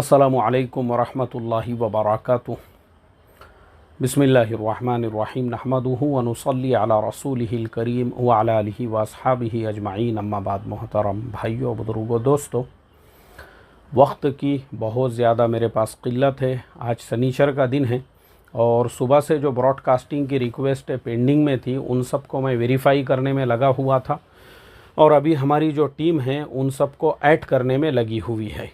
अस्सलामु अलैकुम वरहमतुल्लाहि वबरकातुहू। बिस्मिल्लाहिर्रहमानिर्रहीम। नहमदुहु व नुसल्ली अला रसूलिहिल करीम व अला आलिहि व अस्हाबिहि अजमाइन। अम्मा बाद। मोहतरम भाइयों, बुजुर्गों, दोस्तों, वक्त की बहुत ज़्यादा मेरे पास क़िल्लत है। आज शनिचर का दिन है और सुबह से जो ब्रॉडकास्टिंग की रिक्वेस्ट पेंडिंग में थी उन सब को मैं वेरीफ़ाई करने में लगा हुआ था और अभी हमारी जो टीम है उन सब को ऐड करने में लगी हुई है।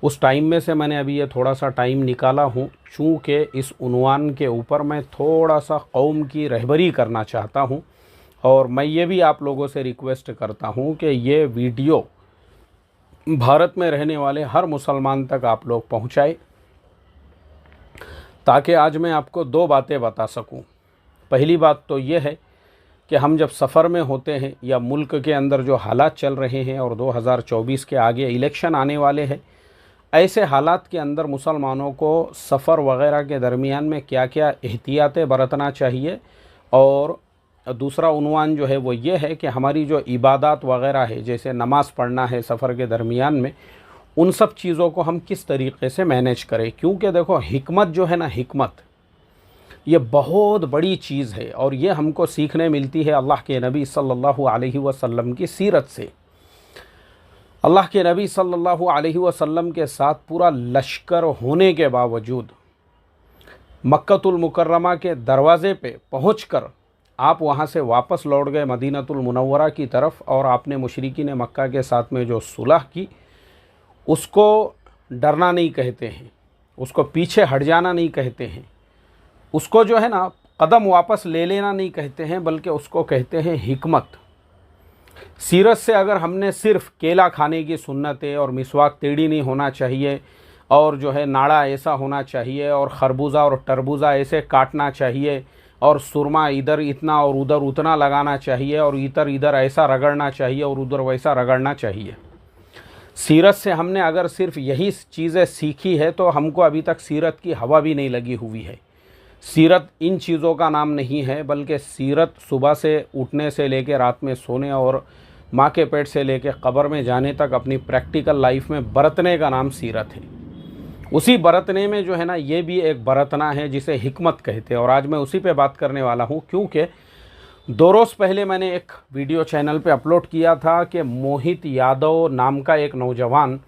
उस टाइम में से मैंने अभी ये थोड़ा सा टाइम निकाला हूँ, चूँकि इस उन्वान के ऊपर मैं थोड़ा सा कौम की रहबरी करना चाहता हूँ और मैं ये भी आप लोगों से रिक्वेस्ट करता हूँ कि ये वीडियो भारत में रहने वाले हर मुसलमान तक आप लोग पहुँचाए, ताकि आज मैं आपको दो बातें बता सकूँ। पहली बात तो ये है कि हम जब सफ़र में होते हैं या मुल्क के अंदर जो हालात चल रहे हैं और 2024 के आगे इलेक्शन आने वाले हैं, ऐसे हालात के अंदर मुसलमानों को सफ़र वग़ैरह के दरमियान में क्या क्या एहतियातें बरतना चाहिए। और दूसरा उन्वान जो है वो ये है कि हमारी जो इबादत वग़ैरह है, जैसे नमाज़ पढ़ना है सफ़र के दरमियान में, उन सब चीज़ों को हम किस तरीक़े से मैनेज करें। क्योंकि देखो, हिकमत जो है ना, हिकमत ये बहुत बड़ी चीज़ है और ये हमको सीखने मिलती है अल्लाह के नबी सल्लल्लाहु अलैहि वसल्लम की सीरत से। अल्लाह के नबी सल्लल्लाहु अलैहि वसल्लम के साथ पूरा लश्कर होने के बावजूद मक्कतुल मुकर्रमा के दरवाज़े पे पहुंचकर आप वहां से वापस लौट गए मदीनतुल मुनव्वरा की तरफ और आपने मुशरिकीन मक्का के साथ में जो सुलह की उसको डरना नहीं कहते हैं, उसको पीछे हट जाना नहीं कहते हैं, उसको जो है ना कदम वापस ले लेना नहीं कहते हैं, बल्कि उसको कहते हैं हिकमत। सीरत से अगर हमने सिर्फ़ केला खाने की सुन्नत है और मिसवाक टेढ़ी नहीं होना चाहिए और जो है नाड़ा ऐसा होना चाहिए और खरबूजा और तरबूजा ऐसे काटना चाहिए और सुरमा इधर इतना और उधर उतना लगाना चाहिए और इधर इधर ऐसा रगड़ना चाहिए और उधर वैसा रगड़ना चाहिए, सीरत से हमने अगर सिर्फ़ यही चीज़ें सीखी है तो हमको अभी तक सीरत की हवा भी नहीं लगी हुई है। सीरत इन चीज़ों का नाम नहीं है, बल्कि सीरत सुबह से उठने से लेकर रात में सोने और माँ के पेट से लेकर कब्र में जाने तक अपनी प्रैक्टिकल लाइफ में बरतने का नाम सीरत है। उसी बरतने में जो है ना, ये भी एक बरतना है जिसे हिकमत कहते हैं और आज मैं उसी पे बात करने वाला हूँ। क्योंकि 2 रोज़ पहले मैंने एक वीडियो चैनल पे अपलोड किया था कि मोहित यादव नाम का एक नौजवान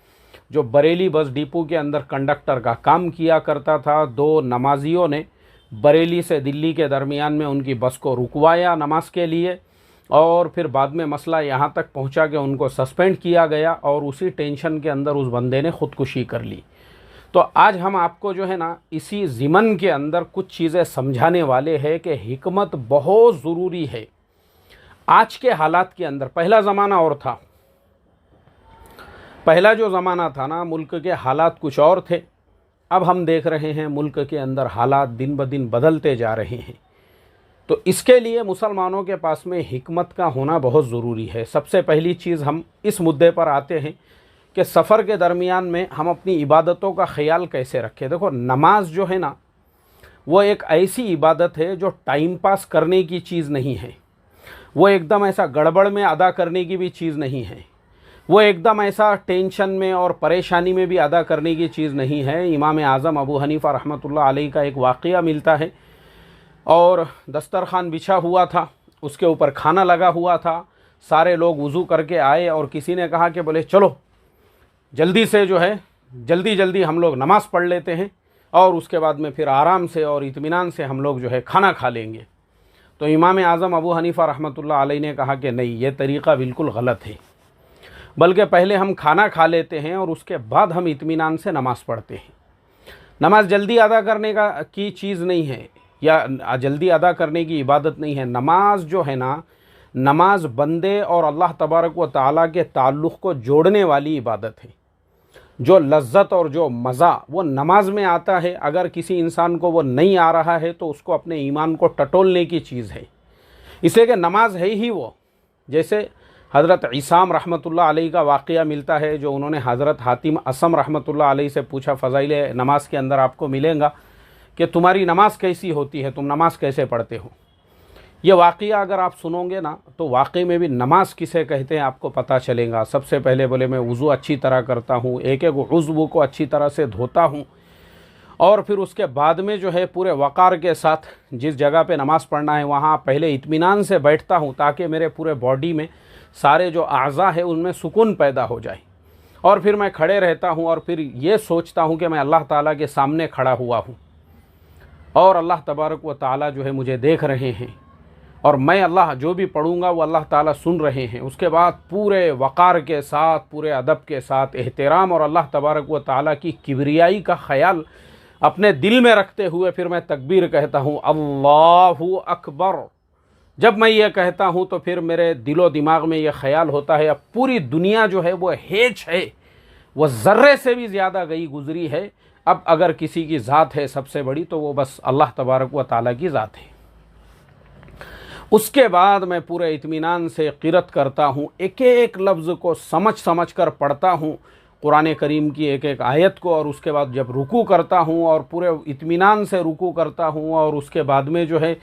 जो बरेली बस डिपो के अंदर कंडक्टर का काम किया करता था, 2 नमाजियों ने बरेली से दिल्ली के दरमियान में उनकी बस को रुकवाया नमाज के लिए और फिर बाद में मसला यहाँ तक पहुँचा कि उनको सस्पेंड किया गया और उसी टेंशन के अंदर उस बंदे ने ख़ुदकुशी कर ली। तो आज हम आपको जो है ना इसी ज़िमन के अंदर कुछ चीज़ें समझाने वाले हैं कि हिकमत बहुत ज़रूरी है आज के हालात के अंदर। पहला ज़माना और था, पहला जो ज़माना था ना, मुल्क के हालात कुछ और थे। अब हम देख रहे हैं मुल्क के अंदर हालात दिन ब दिन बदलते जा रहे हैं। तो इसके लिए मुसलमानों के पास में हिकमत का होना बहुत ज़रूरी है। सबसे पहली चीज़ हम इस मुद्दे पर आते हैं कि सफ़र के दरमियान में हम अपनी इबादतों का ख्याल कैसे रखें। देखो, नमाज जो है ना वो एक ऐसी इबादत है जो टाइम पास करने की चीज़ नहीं है, वो एकदम ऐसा गड़बड़ में अदा करने की भी चीज़ नहीं है, वो एकदम ऐसा टेंशन में और परेशानी में भी अदा करने की चीज़ नहीं है। इमाम आज़म अबू हनीफ़ा रहमतुल्लाह अलैह का एक वाक़या मिलता है और दस्तरखान बिछा हुआ था, उसके ऊपर खाना लगा हुआ था, सारे लोग वज़ू करके आए और किसी ने कहा कि बोले चलो जल्दी से जो है जल्दी जल्दी हम लोग नमाज़ पढ़ लेते हैं और उसके बाद में फिर आराम से और इत्मीनान से हम लोग जो है खाना खा लेंगे। तो इमाम आज़म अबू हनीफ़ा रहमतुल्लाह अलैह ने कहा कि नहीं, ये तरीक़ा बिल्कुल गलत है, बल्कि पहले हम खाना खा लेते हैं और उसके बाद हम इत्मीनान से नमाज़ पढ़ते हैं। नमाज जल्दी अदा करने की चीज़ नहीं है या जल्दी अदा करने की इबादत नहीं है। नमाज जो है ना, नमाज बंदे और अल्लाह तबारक व तआला के ताल्लुक़ को जोड़ने वाली इबादत है। जो लज्जत और जो मज़ा वो नमाज में आता है, अगर किसी इंसान को वो नहीं आ रहा है तो उसको अपने ईमान को टटोलने की चीज़ है। इसलिए कि नमाज है ही वो, जैसे हज़रत ईसाम रहमतुल्लाह अलैह का वाक़या मिलता है, जो उन्होंने हज़रत हातिम असम रहमतुल्लाह अलैह से पूछा, फ़ज़ाइल नमाज के अंदर आपको मिलेगा कि तुम्हारी नमाज़ कैसी होती है, तुम नमाज़ कैसे पढ़ते हो। ये वाक़या अगर आप सुनोगे ना तो वाकई में भी नमाज किसे कहते हैं आपको पता चलेगा। सबसे पहले बोले मैं वज़ू अच्छी तरह करता हूँ, एक एक उज़्व को अच्छी तरह से धोता हूँ, और फिर उसके बाद में जो है पूरे वक़ार के साथ जिस जगह पे नमाज़ पढ़ना है वहाँ पहले इत्मीनान से बैठता हूँ, ताकि मेरे पूरे बॉडी में सारे जो आज़ा है उनमें सुकून पैदा हो जाए। और फिर मैं खड़े रहता हूँ और फिर ये सोचता हूँ कि मैं अल्लाह ताला के सामने खड़ा हुआ हूँ और अल्लाह तबारक व ताला जो है मुझे देख रहे हैं, और मैं अल्लाह जो भी पढ़ूँगा वो अल्लाह ताला सुन रहे हैं। उसके बाद पूरे वक़ार के साथ, पूरे अदब के साथ, एहतराम और अल्लाह तबारक व ताला की किबरियाई का ख़याल अपने दिल में रखते हुए फिर मैं तकबीर कहता हूँ, अल्लाहु अकबर। जब मैं ये कहता हूँ तो फिर मेरे दिलो दिमाग में ये ख़याल होता है अब पूरी दुनिया जो है वो हेच है, वो ज़र्रे से भी ज़्यादा गई गुज़री है। अब अगर किसी की ज़ात है सबसे बड़ी तो वो बस अल्लाह तबारक व ताला की ज़ात है। उसके बाद मैं पूरे इत्मीनान से क़िरत करता हूँ, एक एक लफ्ज़ को समझ समझ कर पढ़ता हूँ, कुरान करीम की एक एक आयत को। और उसके बाद जब रुकू करता हूँ और पूरे इत्मीनान से रुकू करता हूँ, और उसके बाद में जो है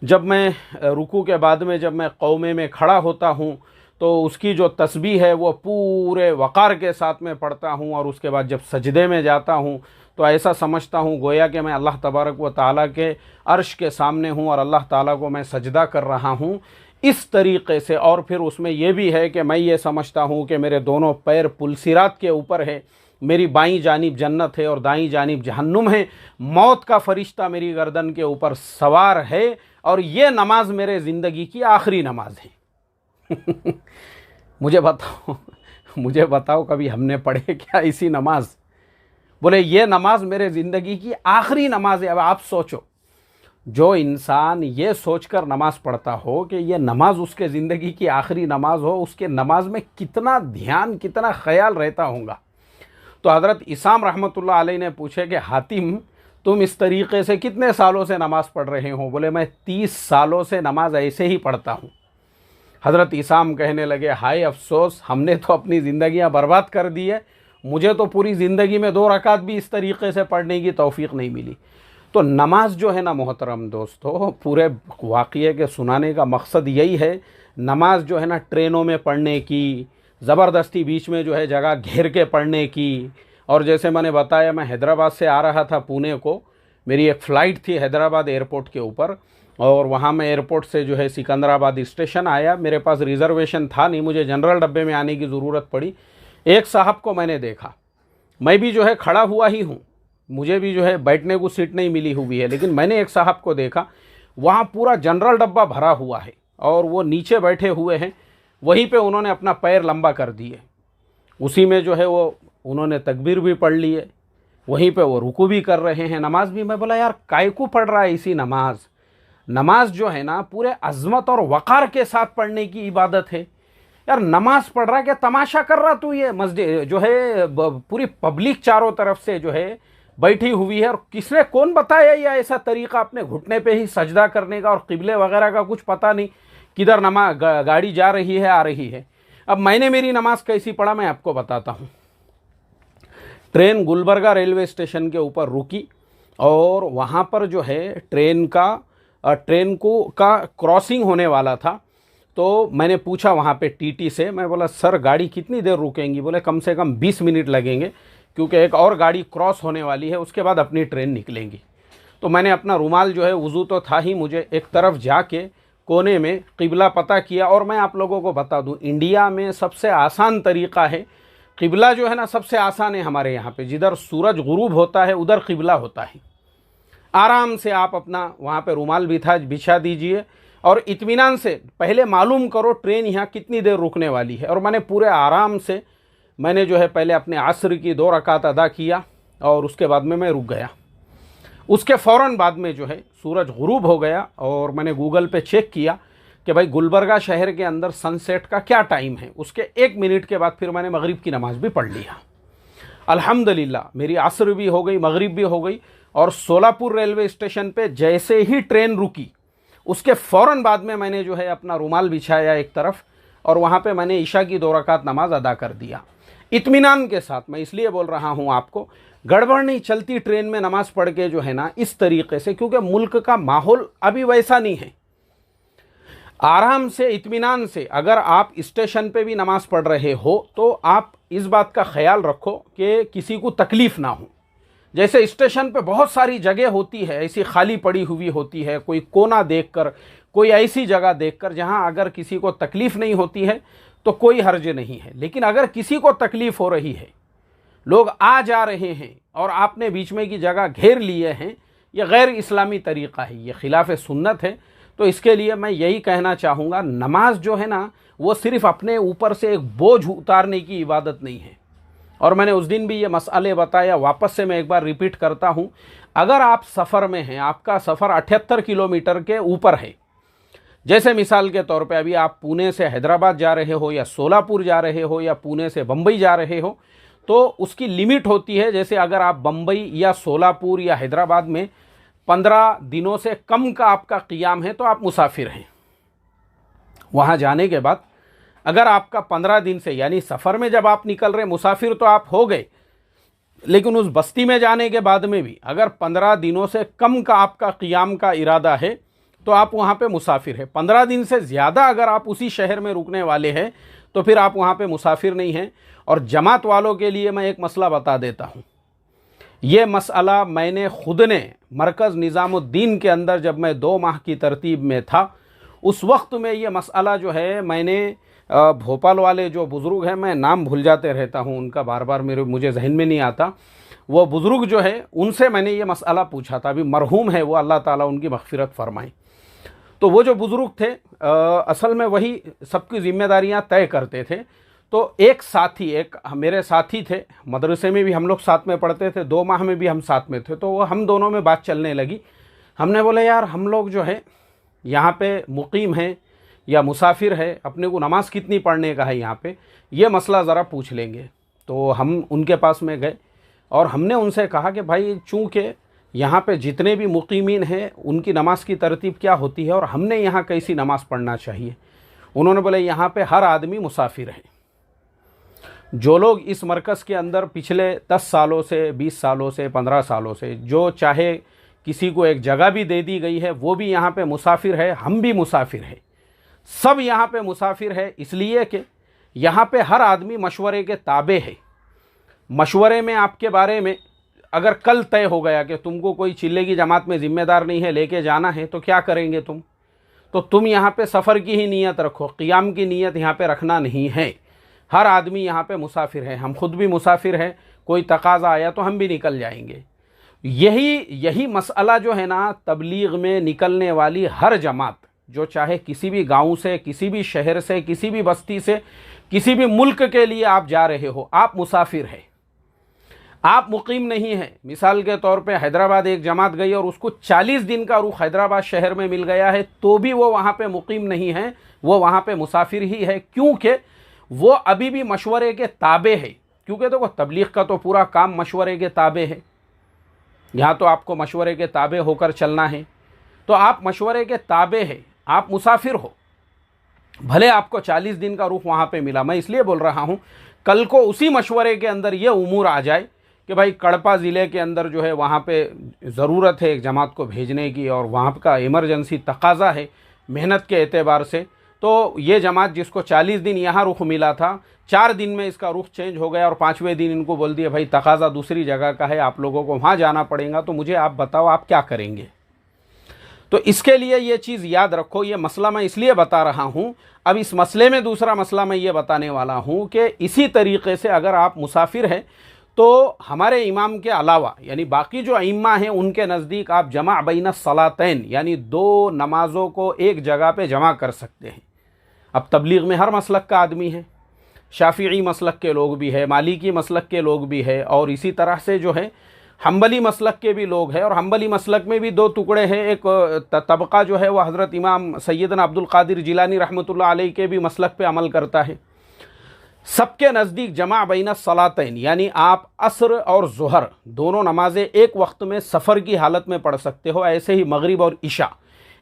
जब मैं रुकू के बाद में जब मैं क़ौमे में खड़ा होता हूँ तो उसकी जो तस्बीह है वो पूरे वक़ार के साथ में पढ़ता हूँ। और उसके बाद जब सजदे में जाता हूँ तो ऐसा समझता हूँ गोया कि मैं अल्लाह तबारक व ताला के अर्श के सामने हूँ और अल्लाह ताला को मैं सजदा कर रहा हूँ, इस तरीक़े से। और फिर उसमें यह भी है कि मैं ये समझता हूँ कि मेरे दोनों पैर पुलसिरात के ऊपर है, मेरी बाईं जानिब जन्नत है और दाईं जानिब जहन्नुम है, मौत का फ़रिश्ता मेरी गर्दन के ऊपर सवार है, और ये नमाज मेरे ज़िंदगी की आखिरी नमाज है। मुझे बताओ कभी हमने पढ़े क्या इसी नमाज? बोले ये नमाज मेरे ज़िंदगी की आखिरी नमाज है। अब आप सोचो, जो इंसान ये सोचकर नमाज पढ़ता हो कि ये नमाज उसके ज़िंदगी की आखिरी नमाज हो, उसके नमाज में कितना ध्यान, कितना ख्याल रहता होगा। तो हज़रत इसाम रहमतुल्लाह अलैह ने पूछे कि हातिम तुम इस तरीक़े से कितने सालों से नमाज़ पढ़ रहे हो? बोले मैं 30 सालों से नमाज ऐसे ही पढ़ता हूँ। हज़रत इसाम कहने लगे, हाय अफसोस, हमने तो अपनी ज़िंदगियाँ बर्बाद कर दी है, मुझे तो पूरी ज़िंदगी में 2 रकात भी इस तरीक़े से पढ़ने की तौफ़ीक़ नहीं मिली। तो नमाज जो है ना मोहतरम दोस्तों, पूरे वाक़ये के सुनाने का मकसद यही है। नमाज जो है ना ट्रेनों में पढ़ने की, ज़बरदस्ती बीच में जो है जगह घेर के पढ़ने की। और जैसे मैंने बताया, मैं हैदराबाद से आ रहा था पुणे को, मेरी एक फ़्लाइट थी हैदराबाद एयरपोर्ट के ऊपर, और वहाँ मैं एयरपोर्ट से जो है सिकंदराबाद स्टेशन आया। मेरे पास रिज़र्वेशन था नहीं, मुझे जनरल डब्बे में आने की ज़रूरत पड़ी। एक साहब को मैंने देखा, मैं भी जो है खड़ा हुआ ही हूँ, मुझे भी जो है बैठने को सीट नहीं मिली हुई है, लेकिन मैंने एक साहब को देखा, वहाँ पूरा जनरल डब्बा भरा हुआ है और वो नीचे बैठे हुए हैं। वहीं पे उन्होंने अपना पैर लंबा कर दिए, उसी में जो है वो उन्होंने तकबीर भी पढ़ ली है, वहीं पे वो रुकू भी कर रहे हैं, नमाज भी। मैं बोला यार काय को पढ़ रहा है इसी नमाज? नमाज जो है ना पूरे अज़मत और वक़ार के साथ पढ़ने की इबादत है। यार नमाज पढ़ रहा है क्या तमाशा कर रहा तू? ये मस्जिद जो है पूरी पब्लिक चारों तरफ से जो है बैठी हुई है, और किसने कौन बताया या ऐसा तरीक़ा अपने घुटने पे ही सजदा करने का, और क़िबले वगैरह का कुछ पता नहीं, किधर गाड़ी जा रही है आ रही है। अब मैंने मेरी नमाज कैसी पढ़ा मैं आपको बताता हूँ। ट्रेन गुलबर्गा रेलवे स्टेशन के ऊपर रुकी, और वहाँ पर जो है ट्रेन का क्रॉसिंग होने वाला था। तो मैंने पूछा वहाँ पे टीटी से, मैं बोला सर गाड़ी कितनी देर रुकेंगी? बोले कम से कम 20 मिनट लगेंगे, क्योंकि एक और गाड़ी क्रॉस होने वाली है, उसके बाद अपनी ट्रेन निकलेंगी। तो मैंने अपना रुमाल जो है, वज़ू तो था ही, मुझे एक तरफ जाके कोने में क़िबला पता किया। और मैं आप लोगों को बता दूं, इंडिया में सबसे आसान तरीक़ा है, क़िबला जो है ना सबसे आसान है हमारे यहाँ पे, जिधर सूरज गुरूब होता है उधर क़िबला होता है। आराम से आप अपना वहाँ पे रुमाल बिछा दीजिए और इत्मीनान से पहले मालूम करो ट्रेन यहाँ कितनी देर रुकने वाली है। और मैंने पूरे आराम से मैंने जो है पहले अपने असर की 2 रकात अदा किया, और उसके बाद में मैं रुक गया। उसके फ़ौरन बाद में जो है सूरज गुरूब हो गया, और मैंने गूगल पे चेक किया कि भाई गुलबर्गा शहर के अंदर सनसेट का क्या टाइम है। उसके 1 मिनट के बाद फिर मैंने मगरिब की नमाज़ भी पढ़ लिया। अल्हम्दुलिल्लाह मेरी असर भी हो गई, मगरिब भी हो गई। और सोलापुर रेलवे स्टेशन पे जैसे ही ट्रेन रुकी, उसके फ़ौरन बाद में मैंने जो है अपना रुमाल बिछाया एक तरफ, और वहाँ पे मैंने ईशा की 2 रकात नमाज अदा कर दिया इत्मीनान के साथ। मैं इसलिए बोल रहा हूँ आपको, गड़बड़ नहीं चलती ट्रेन में नमाज़ पढ़ के जो है ना इस तरीक़े से, क्योंकि मुल्क का माहौल अभी वैसा नहीं है। आराम से, इत्मीनान से अगर आप स्टेशन पे भी नमाज पढ़ रहे हो तो आप इस बात का ख्याल रखो कि किसी को तकलीफ़ ना हो। जैसे स्टेशन पे बहुत सारी जगह होती है ऐसी खाली पड़ी हुई होती है, कोई कोना देखकर, कोई ऐसी जगह देखकर जहां अगर किसी को तकलीफ़ नहीं होती है तो कोई हर्ज नहीं है। लेकिन अगर किसी को तकलीफ़ हो रही है, लोग आ जा रहे हैं और आपने बीच में की जगह घेर लिए हैं, यह गैर इस्लामी तरीक़ा है, यह खिलाफ सुन्नत है। तो इसके लिए मैं यही कहना चाहूँगा, नमाज जो है ना वो सिर्फ़ अपने ऊपर से एक बोझ उतारने की इबादत नहीं है। और मैंने उस दिन भी ये मसले बताया, वापस से मैं एक बार रिपीट करता हूँ। अगर आप सफ़र में हैं, आपका सफ़र 78 किलोमीटर के ऊपर है, जैसे मिसाल के तौर पे अभी आप पुणे से हैदराबाद जा रहे हो या सोलापुर जा रहे हो या पुणे से बम्बई जा रहे हो, तो उसकी लिमिट होती है। जैसे अगर आप बम्बई या सोलापुर या हैदराबाद में 15 दिनों से कम का आपका क़ियाम है तो आप मुसाफिर हैं। वहाँ जाने के बाद अगर आपका 15 दिन से, यानी सफ़र में जब आप निकल रहे, मुसाफिर तो आप हो गए, लेकिन उस बस्ती में जाने के बाद में भी अगर 15 दिनों से कम का आपका क़ियाम का इरादा है तो आप वहाँ पे मुसाफिर हैं। 15 दिन से ज़्यादा अगर आप उसी शहर में रुकने वाले हैं तो फिर आप वहाँ पे मुसाफिर नहीं हैं। और जमात वालों के लिए मैं एक मसला बता देता हूँ। ये मसला मैंने ख़ुद ने मरकज़ निज़ामुद्दीन के अंदर जब मैं 2 माह की तरतीब में था, उस वक्त में ये मसला जो है मैंने भोपाल वाले जो बुज़ुर्ग हैं, मैं नाम भूल जाते रहता हूँ उनका, बार बार मुझे जहन में नहीं आता, वो बुज़ुर्ग जो है उनसे मैंने ये मसला पूछा था। अभी मरहूम है वो, अल्लाह ताला उनकी मग़फ़िरत फ़रमाए। तो वो जो बुज़ुर्ग थे असल में वही सबकी ज़िम्मेदारियाँ तय करते थे। तो एक साथी, एक मेरे साथी थे, मदरसे में भी हम लोग साथ में पढ़ते थे, 2 माह में भी हम साथ में थे। तो वो हम दोनों में बात चलने लगी। हमने बोले यार हम लोग जो है यहाँ पे मुकीम हैं या मुसाफिर है, अपने को नमाज कितनी पढ़ने का है यहाँ पे, ये मसला ज़रा पूछ लेंगे। तो हम उनके पास में गए और हमने उनसे कहा कि भाई चूँकि यहाँ पे जितने भी मुकीमीन हैं उनकी नमाज की तरतीब क्या होती है और हमने यहाँ कैसी नमाज़ पढ़ना चाहिए। उन्होंने बोले यहाँ पे हर आदमी मुसाफिर है। जो लोग इस मरकज़ के अंदर पिछले 10 सालों से, 20 सालों से, 15 सालों से, जो चाहे किसी को एक जगह भी दे दी गई है वो भी यहाँ पे मुसाफिर है, हम भी मुसाफिर है, सब यहाँ पे मुसाफिर है। इसलिए कि यहाँ पे हर आदमी मशवरे के ताबे है। मशवरे में आपके बारे में अगर कल तय हो गया कि तुमको कोई चिल्ले की जमात में ज़िम्मेदार नहीं है, लेके जाना है, तो क्या करेंगे तुम? तो तुम यहाँ पे सफ़र की ही नीयत रखो, क़ियाम की नीयत यहाँ पे रखना नहीं है। हर आदमी यहाँ पे मुसाफिर है, हम खुद भी मुसाफिर हैं, कोई तकाज़ा आया तो हम भी निकल जाएंगे। यही मसला जो है ना, तबलीग में निकलने वाली हर जमात, जो चाहे किसी भी गांव से, किसी भी शहर से, किसी भी बस्ती से, किसी भी मुल्क के लिए आप जा रहे हो, आप मुसाफिर हैं, आप मुकीम नहीं हैं। मिसाल के तौर पे हैदराबाद एक जमात गई और उसको 40 दिन का रुख हैदराबाद शहर में मिल गया है, तो भी वो वहाँ पे मुकीम नहीं है, वो वहाँ पे मुसाफिर ही है, क्योंकि वो अभी भी मशवरे के ताबे है। क्योंकि तो वो तबलीग का तो पूरा काम मशवरे के ताबे है। यहाँ तो आपको मशवरे के ताबे होकर चलना है, तो आप मशवरे के ताबे हैं, आप मुसाफिर हो। भले आपको 40 दिन का रुख वहाँ पे मिला, मैं इसलिए बोल रहा हूँ कल को उसी मशवरे के अंदर ये उमूर आ जाए कि भाई कड़पा ज़िले के अंदर जो है वहाँ पे ज़रूरत है एक जमात को भेजने की और वहाँ का इमरजेंसी तकाज़ा है मेहनत के एतबार से, तो ये जमात जिसको 40 दिन यहाँ रुख मिला था, 4 दिन में इसका रुख चेंज हो गया और 5वें दिन इनको बोल दिया भाई तकाज़ा दूसरी जगह का है, आप लोगों को वहाँ जाना पड़ेगा, तो मुझे आप बताओ आप क्या करेंगे? तो इसके लिए ये चीज़ याद रखो। ये मसला मैं इसलिए बता रहा हूँ। अब इस मसले में दूसरा मसला मैं ये बताने वाला हूँ कि इसी तरीक़े से अगर आप मुसाफिर हैं तो हमारे इमाम के अलावा यानी बाकी जो अइम्मा हैं उनके नज़दीक आप जमा बैन सलातैन यानी 2 नमाज़ों को एक जगह पे जमा कर सकते हैं। अब तबलीग में हर मसलक का आदमी है, शाफ़िई मसलक के लोग भी है, मालिकी मसलक के लोग भी है, और इसी तरह से जो है हम्बली मसलक के भी लोग हैं। और हम्बली मसलक में भी 2 टुकड़े हैं। एक तबका जो है वह हज़रत इमाम सैयदना अब्दुल कादिर जिलानी रहमतुल्लाह अलैह के भी मसलक पे अमल करता है। सबके नज़दीक जमा बैन सलातैन यानी आप असर और ज़ुहर दोनों नमाज़ें एक वक्त में सफ़र की हालत में पढ़ सकते हो, ऐसे ही मगरिब और इशा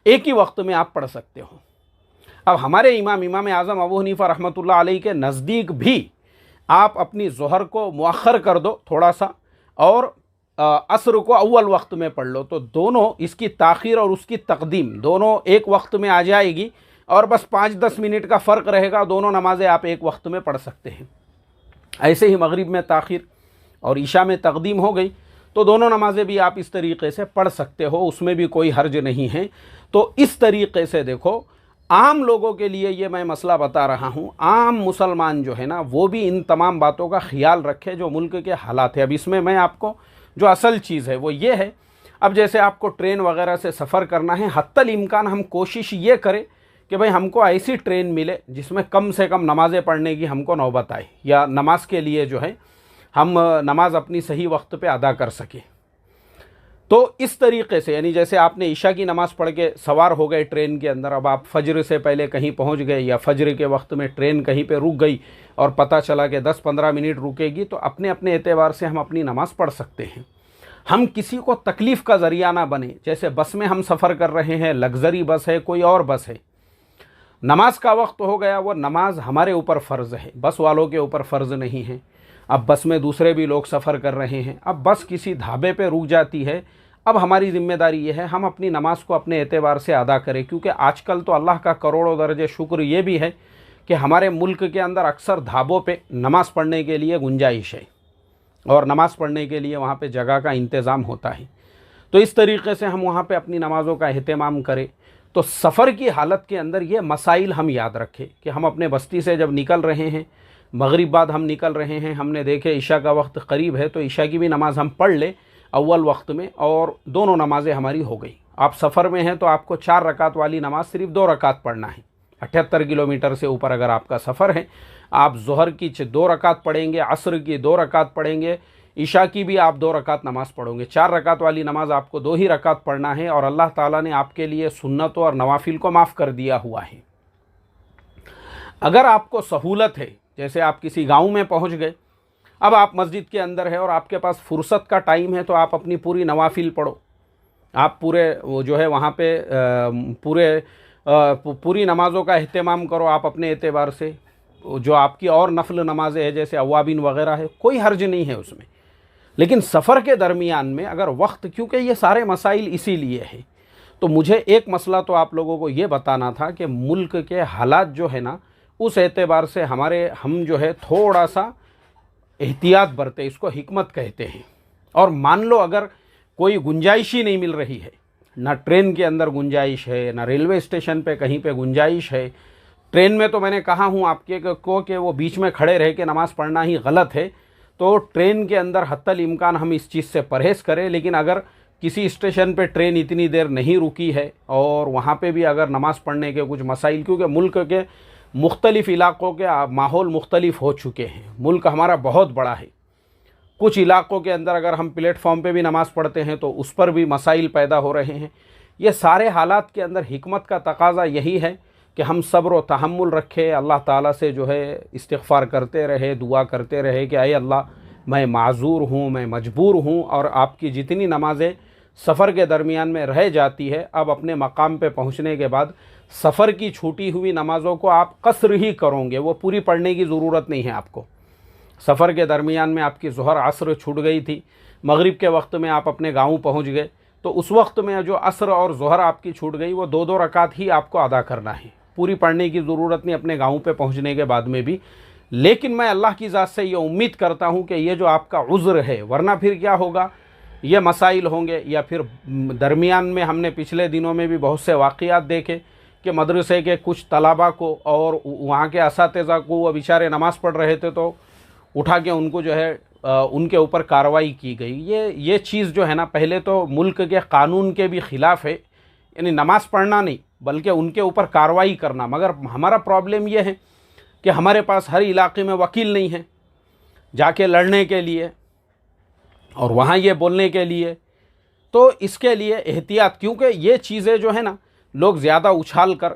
एक ही वक्त में आप पढ़ सकते हो। अब हमारे इमाम आज़म अबू हनीफ़ा रहमतुल्लाह अलैह के नज़दीक भी आप अपनी ज़ुहर को मुअख्खर कर दो थोड़ा सा और असर को अव्वल वक्त में पढ़ लो, तो दोनों इसकी ताख़ीर और उसकी तक़दीम दोनों एक वक्त में आ जाएगी। और बस 5-10 मिनट का फ़र्क रहेगा, दोनों नमाज़ें आप एक वक्त में पढ़ सकते हैं। ऐसे ही मगरिब में ताख़िर और ईशा में तक़दीम हो गई तो दोनों नमाज़ें भी आप इस तरीक़े से पढ़ सकते हो, उसमें भी कोई हर्ज नहीं है। तो इस तरीक़े से देखो, आम लोगों के लिए ये मैं मसला बता रहा हूँ, आम मुसलमान जो है ना वो भी इन तमाम बातों का ख्याल रखे जो मुल्क के हालात है। अब इसमें मैं आपको जो असल चीज़ है वो ये है, अब जैसे आपको ट्रेन वगैरह से सफ़र करना है, हत्तल इम्कान हम कोशिश ये करें कि भाई हमको ऐसी ट्रेन मिले जिसमें कम से कम नमाज़ें पढ़ने की हमको नौबत आए, या नमाज के लिए जो है हम नमाज अपनी सही वक्त पे अदा कर सकें। तो इस तरीक़े से, यानी जैसे आपने ईशा की नमाज़ पढ़ के सवार हो गए ट्रेन के अंदर, अब आप फजर से पहले कहीं पहुंच गए या फजर के वक्त में ट्रेन कहीं पे रुक गई और पता चला कि 10-15 मिनट रुकेगी, तो अपने अपने एतबार से हम अपनी नमाज़ पढ़ सकते हैं। हम किसी को तकलीफ़ का ज़रिया ना बने। जैसे बस में हम सफ़र कर रहे हैं, लग्जरी बस है, कोई और बस है, नमाज का वक्त हो गया, वो नमाज हमारे ऊपर फ़र्ज़ है, बस वालों के ऊपर फ़र्ज़ नहीं है। अब बस में दूसरे भी लोग सफ़र कर रहे हैं, अब बस किसी ढाबे पे रुक जाती है, अब हमारी ज़िम्मेदारी ये है हम अपनी नमाज को अपने एतबार से अदा करें। क्योंकि आजकल तो अल्लाह का करोड़ों दर्जे शुक्र ये भी है कि हमारे मुल्क के अंदर अक्सर ढाबों पे नमाज़ पढ़ने के लिए गुंजाइश है और नमाज़ पढ़ने के लिए वहाँ पे जगह का इंतज़ाम होता है। तो इस तरीके से हम वहाँ पे अपनी नमाज़ों का एहतमाम करें। तो सफ़र की हालत के अंदर ये मसाइल हम याद रखें कि हम अपने बस्ती से जब निकल रहे हैं, मगरिब बाद हम निकल रहे हैं, हमने देखे ईशा का वक्त करीब है, तो ईशा की भी नमाज़ हम पढ़ ले अव्वल वक्त में और दोनों नमाज़ें हमारी हो गई। आप सफ़र में हैं तो आपको 4 रकात वाली नमाज़ सिर्फ 2 रकात पढ़ना है। 78 किलोमीटर से ऊपर अगर आपका सफ़र है, आप ज़ोहर की 2 रकात पढ़ेंगे, असर की 2 रकात पढ़ेंगे, ईशा की भी आप 2 रकात नमाज़ पढ़ोगे। 4 रकात वाली नमाज़ आपको 2 ही रकात पढ़ना है और अल्लाह ताला ने आपके लिए सुन्नतों और नवाफिल को माफ़ कर दिया हुआ है। अगर आपको सहूलत है, जैसे आप किसी गाँव में पहुँच गए, अब आप मस्जिद के अंदर है और आपके पास फुर्सत का टाइम है, तो आप अपनी पूरी नवाफिल पढ़ो। आप पूरे वो जो है वहाँ पे पूरी नमाज़ों का अहतमाम करो आप अपने एतबार से। जो आपकी और नफल नमाज़ें हैं जैसे अवाबिन वगैरह है, कोई हर्ज नहीं है उसमें। लेकिन सफ़र के दरमियान में अगर वक्त, क्योंकि ये सारे मसाइल इसीलिए है, तो मुझे एक मसला तो आप लोगों को ये बताना था कि मुल्क के हालात जो है ना, उस एतबार से हम जो है थोड़ा सा एहतियात बरते, इसको हिकमत कहते हैं। और मान लो अगर कोई गुंजाइश ही नहीं मिल रही है, ना ट्रेन के अंदर गुंजाइश है, ना रेलवे स्टेशन पे कहीं पे गुंजाइश है। ट्रेन में तो मैंने कहा हूँ आपके को कि वो बीच में खड़े रह के नमाज़ पढ़ना ही गलत है, तो ट्रेन के अंदर हत्तल इम्कान हम इस चीज़ से परहेज़ करें। लेकिन अगर किसी स्टेशन पे ट्रेन इतनी देर नहीं रुकी है और वहाँ पे भी अगर नमाज़ पढ़ने के कुछ मसाइल, क्योंकि मुल्क के मुख्तलिफ़ इलाक़ों के माहौल मुख्तलिफ़ हो चुके हैं, मुल्क हमारा बहुत बड़ा है। कुछ इलाक़ों के अंदर अगर हम प्लेटफॉर्म पे भी नमाज़ पढ़ते हैं तो उस पर भी मसाइल पैदा हो रहे हैं। ये सारे हालात के अंदर हिकमत का तकाज़ा यही है कि हम सब्र व तहम्मुल रखें, अल्लाह ताला से जो है इस्तिग़फ़ार करते रहे, दुआ करते रहे कि अय अल्लाह, मैं माज़ूर हूँ, मैं मजबूर हूँ, और आपकी जितनी नमाज़ें सफ़र के दरमियान में रह जाती है, अब अपने मकाम पे पहुँचने के बाद सफ़र की छूटी हुई नमाज़ों को आप कसर ही करोगे, वो पूरी पढ़ने की ज़रूरत नहीं है आपको। सफ़र के दरमियान में आपकी ज़ोहर असर छूट गई थी, मगरिब के वक्त में आप अपने गाँव पहुँच गए, तो उस वक्त में जो असर और ज़ोहर आपकी छूट गई, वो 2-2 रकात ही आपको अदा करना है, पूरी पढ़ने की ज़रूरत नहीं अपने गाँव पे पहुँचने के बाद में भी। लेकिन मैं अल्लाह की ज़ात से ये उम्मीद करता हूँ कि ये जो आपका उज़्र है, वरना फिर क्या होगा, ये मसाइल होंगे। या फिर दरमियान में हमने पिछले दिनों में भी बहुत से वाक़ियात देखे कि मदरसे के कुछ तलबा को और वहाँ के असातिज़ा को, वो बेचारे नमाज़ पढ़ रहे थे तो उठा के उनको जो है उनके ऊपर कार्रवाई की गई। ये चीज़ जो है ना, पहले तो मुल्क के कानून के भी ख़िलाफ़ है, यानी नमाज़ पढ़ना नहीं बल्कि उनके ऊपर कार्रवाई करना। मगर हमारा प्रॉब्लम ये है कि हमारे पास हर इलाके में वकील नहीं है जाके लड़ने के लिए और वहाँ ये बोलने के लिए। तो इसके लिए एहतियात, क्योंकि ये चीज़ें जो है ना, लोग ज़्यादा उछाल कर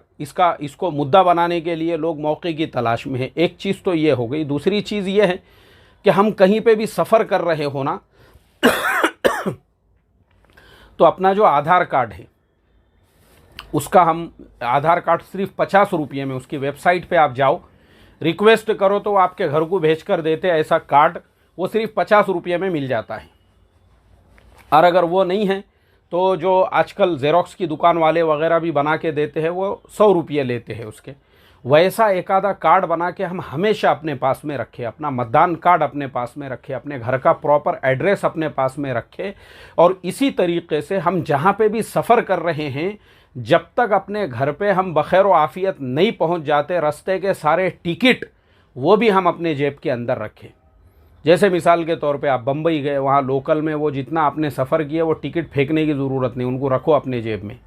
इसको मुद्दा बनाने के लिए लोग मौके की तलाश में है। एक चीज़ तो ये हो गई। दूसरी चीज़ ये है कि हम कहीं पे भी सफ़र कर रहे हो ना तो अपना जो आधार कार्ड है उसका, हम आधार कार्ड सिर्फ 50 रुपये में, उसकी वेबसाइट पे आप जाओ, रिक्वेस्ट करो तो आपके घर को भेज कर देते ऐसा कार्ड, वो सिर्फ 50 रुपये में मिल जाता है। और अगर वो नहीं है तो जो आजकल जेरोक्स की दुकान वाले वगैरह भी बना के देते हैं वो 100 रुपये लेते हैं उसके, वैसा एक आधा कार्ड बना के हम हमेशा अपने पास में रखें, अपना मतदान कार्ड अपने पास में रखें, अपने घर का प्रॉपर एड्रेस अपने पास में रखें। और इसी तरीके से हम जहाँ पे भी सफ़र कर रहे हैं, जब तक अपने घर पे हम बखैर व आफियत नहीं पहुँच जाते, रास्ते के सारे टिकट वो भी हम अपने जेब के अंदर रखें। जैसे मिसाल के तौर पे आप बम्बई गए, वहाँ लोकल में वो जितना आपने सफ़र किया वो टिकट फेंकने की ज़रूरत नहीं, उनको रखो अपने जेब में।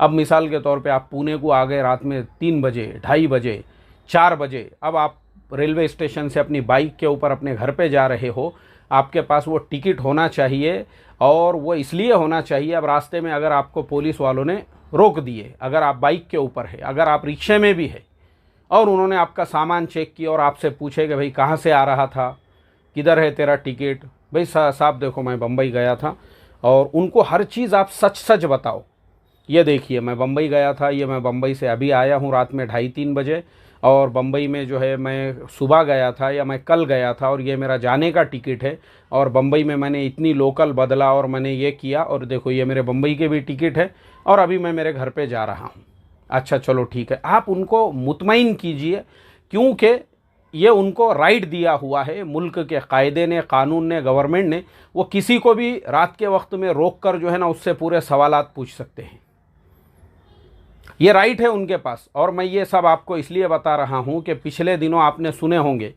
अब मिसाल के तौर पे आप पुणे को आ गए रात में 3 बजे, 2:30 बजे, 4 बजे, अब आप रेलवे स्टेशन से अपनी बाइक के ऊपर अपने घर पे जा रहे हो, आपके पास वो टिकट होना चाहिए। और वो इसलिए होना चाहिए, अब रास्ते में अगर आपको पुलिस वालों ने रोक दिए, अगर आप बाइक के ऊपर है, अगर आप रिक्शे में भी है और उन्होंने आपका सामान चेक किया और आपसे पूछे कि भाई कहाँ से आ रहा था, किधर है तेरा टिकट, भाई साहब देखो मैं बम्बई गया था, और उनको हर चीज़ आप सच सच बताओ। ये देखिए मैं बम्बई गया था, ये मैं बम्बई से अभी आया हूँ रात में 2:30-3 बजे, और बम्बई में जो है मैं सुबह गया था या मैं कल गया था, और ये मेरा जाने का टिकट है, और बम्बई में मैंने इतनी लोकल बदला और मैंने ये किया, और देखो ये मेरे बम्बई के भी टिकट है, और अभी मैं मेरे घर पे जा रहा हूँ। अच्छा चलो ठीक है, आप उनको मुतमईन कीजिए, क्योंकि ये उनको राइट दिया हुआ है मुल्क के कायदे ने, कानून ने, गवर्नमेंट ने। वो किसी को भी रात के वक्त में रोक कर जो है ना उससे पूरे सवालात पूछ सकते हैं, ये राइट है उनके पास। और मैं ये सब आपको इसलिए बता रहा हूँ कि पिछले दिनों आपने सुने होंगे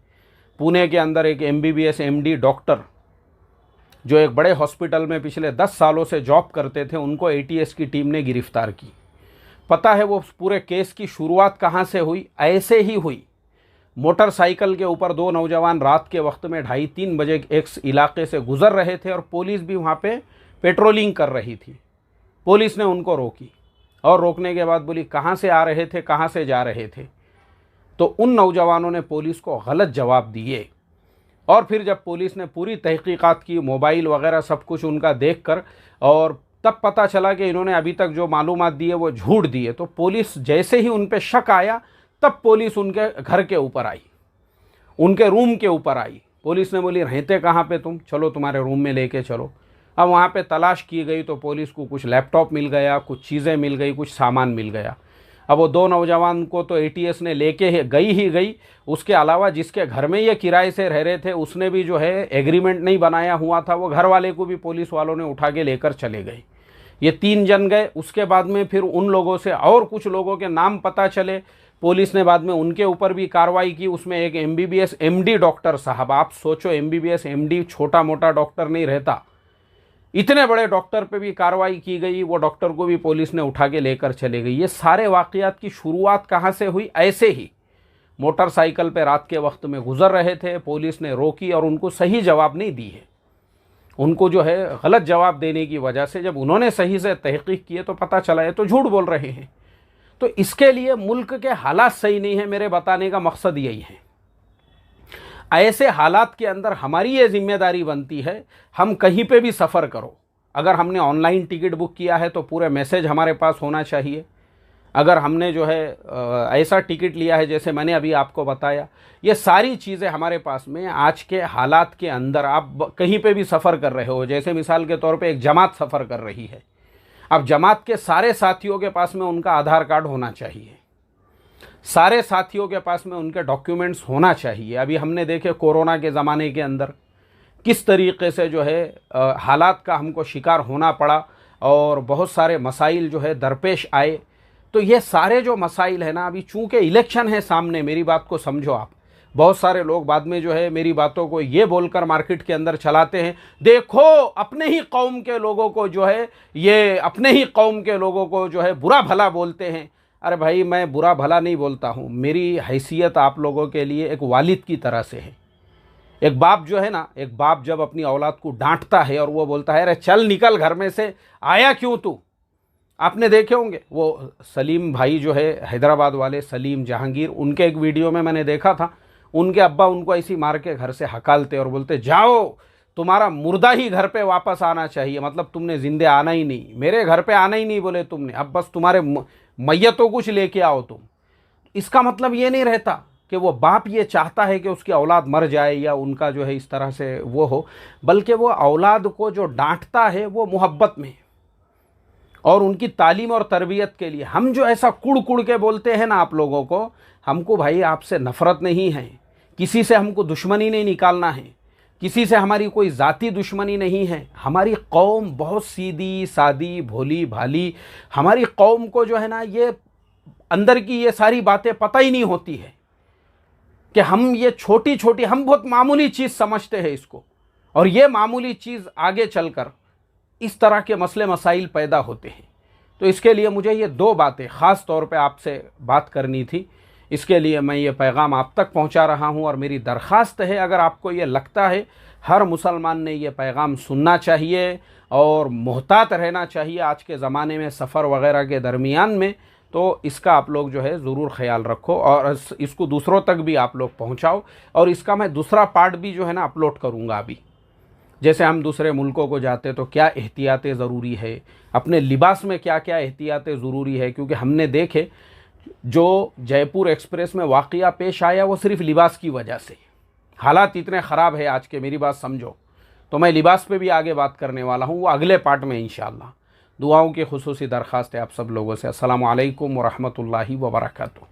पुणे के अंदर एक MBBS MD डॉक्टर जो एक बड़े हॉस्पिटल में पिछले 10 सालों से जॉब करते थे, उनको ATS की टीम ने गिरफ्तार की। पता है वो पूरे केस की शुरुआत कहाँ से हुई? ऐसे ही हुई, मोटरसाइकिल के ऊपर 2 नौजवान रात के वक्त में 2:30-3 बजे एक इलाके से गुजर रहे थे, और पुलिस भी वहाँ पे पेट्रोलिंग कर रही थी। पुलिस ने उनको रोकी, और रोकने के बाद बोली कहाँ से आ रहे थे, कहाँ से जा रहे थे। तो उन नौजवानों ने पुलिस को गलत जवाब दिए, और फिर जब पुलिस ने पूरी तहकीकात की, मोबाइल वगैरह सब कुछ उनका देखकर, और तब पता चला कि इन्होंने अभी तक जो मालूमात दिए वो झूठ दिए। तो पुलिस जैसे ही उन पे शक आया, तब पुलिस उनके घर के ऊपर आई, उनके रूम के ऊपर आई। पुलिस ने बोली रहते कहाँ पे तुम, चलो तुम्हारे रूम में लेके चलो। अब वहाँ पे तलाश की गई तो पुलिस को कुछ लैपटॉप मिल गया, कुछ चीज़ें मिल गई, कुछ सामान मिल गया। अब वो 2 नौजवान को तो ATS ने लेके गई ही गई, उसके अलावा जिसके घर में ये किराए से रह रहे थे उसने भी जो है एग्रीमेंट नहीं बनाया हुआ था, वो घर वाले को भी पुलिस वालों ने उठा के लेकर चले गए। ये 3 जन गए। उसके बाद में फिर उन लोगों से और कुछ लोगों के नाम पता चले, पुलिस ने बाद में उनके ऊपर भी कार्रवाई की। उसमें एक MBBS MD डॉक्टर साहब, आप सोचो MBBS MD छोटा मोटा डॉक्टर नहीं रहता, इतने बड़े डॉक्टर पे भी कार्रवाई की गई, वो डॉक्टर को भी पुलिस ने उठा के लेकर चले गई। ये सारे वाक़यात की शुरुआत कहाँ से हुई? ऐसे ही मोटरसाइकिल पे रात के वक्त में गुजर रहे थे, पुलिस ने रोकी और उनको सही जवाब नहीं दी है। उनको जो है गलत जवाब देने की वजह से जब उन्होंने सही से तहकीक किए तो पता चला है तो झूठ बोल रहे हैं। तो इसके लिए मुल्क के हालात सही नहीं है, मेरे बताने का मकसद यही है। ऐसे हालात के अंदर हमारी ये जिम्मेदारी बनती है, हम कहीं पे भी सफ़र करो, अगर हमने ऑनलाइन टिकट बुक किया है तो पूरे मैसेज हमारे पास होना चाहिए। अगर हमने जो है ऐसा टिकट लिया है जैसे मैंने अभी आपको बताया, ये सारी चीज़ें हमारे पास में आज के हालात के अंदर, आप कहीं पे भी सफ़र कर रहे हो, जैसे मिसाल के तौर पे एक जमात सफ़र कर रही है, अब जमात के सारे साथियों के पास में उनका आधार कार्ड होना चाहिए, सारे साथियों के पास में उनके डॉक्यूमेंट्स होना चाहिए। अभी हमने देखे कोरोना के ज़माने के अंदर किस तरीके से जो है हालात का हमको शिकार होना पड़ा और बहुत सारे मसाइल जो है दरपेश आए। तो ये सारे जो मसाइल है ना, अभी चूँकि इलेक्शन है सामने, मेरी बात को समझो आप। बहुत सारे लोग बाद में जो है मेरी बातों को ये बोलकर मार्केट के अंदर चलाते हैं, देखो अपने ही कौम के लोगों को जो है, ये अपने ही कौम के लोगों को जो है बुरा भला बोलते हैं। अरे भाई, मैं बुरा भला नहीं बोलता हूँ, मेरी हैसियत आप लोगों के लिए एक वालिद की तरह से है। एक बाप जो है ना, एक बाप जब अपनी औलाद को डांटता है और वो बोलता है अरे चल निकल घर में से, आया क्यों तू। आपने देखे होंगे वो सलीम भाई जो है हैदराबाद वाले, सलीम जहांगीर, उनके एक वीडियो में मैंने देखा था, उनके अब्बा उनको ऐसी मार के घर से हकालते और बोलते जाओ, तुम्हारा मुर्दा ही घर पे वापस आना चाहिए, मतलब तुमने जिंदे आना ही नहीं, मेरे घर पे आना ही नहीं बोले तुमने, अब बस तुम्हारे मैयतों कुछ लेके आओ तुम। इसका मतलब ये नहीं रहता कि वो बाप ये चाहता है कि उसकी औलाद मर जाए या उनका जो है इस तरह से वो हो, बल्कि वो औलाद को जो डांटता है वो मोहब्बत में, और उनकी तालीम और तरबियत के लिए। हम जो ऐसा कुड़ कुड़ के बोलते हैं ना आप लोगों को, हमको भाई आपसे नफ़रत नहीं है, किसी से हमको दुश्मनी नहीं निकालना है, किसी से हमारी कोई ज़ाती दुश्मनी नहीं है। हमारी कौम बहुत सीधी सादी भोली भाली, हमारी कौम को जो है ना ये अंदर की ये सारी बातें पता ही नहीं होती है कि हम ये छोटी छोटी, हम बहुत मामूली चीज़ समझते हैं इसको, और ये मामूली चीज़ आगे चलकर इस तरह के मसले मसाइल पैदा होते हैं। तो इसके लिए मुझे ये दो बातें ख़ास तौर पे आपसे बात करनी थी, इसके लिए मैं ये पैगाम आप तक पहुंचा रहा हूं। और मेरी दरख्वास्त है, अगर आपको ये लगता है हर मुसलमान ने ये पैगाम सुनना चाहिए और मोहतात रहना चाहिए आज के ज़माने में सफ़र वग़ैरह के दरमियान में, तो इसका आप लोग जो है ज़रूर ख्याल रखो और इसको दूसरों तक भी आप लोग पहुंचाओ। और इसका मैं दूसरा पार्ट भी जो है ना अपलोड करूँगा अभी। जैसे हम दूसरे मुल्कों को जाते तो क्या एहतियातें ज़रूरी है, अपने लिबास में क्या क्या एहतियातें ज़रूरी है, क्योंकि हमने देखे जो जयपुर एक्सप्रेस में वाक़या पेश आया वो सिर्फ़ लिबास की वजह से। हालात इतने ख़राब है आज के, मेरी बात समझो। तो मैं लिबास पे भी आगे बात करने वाला हूँ, वो अगले पार्ट में इंशाअल्लाह। दुआओं की खुसूसी दरख्वास्त है आप सब लोगों से। अस्सलामु अलैकुम व रहमतुल्लाहि व बरकातुहू।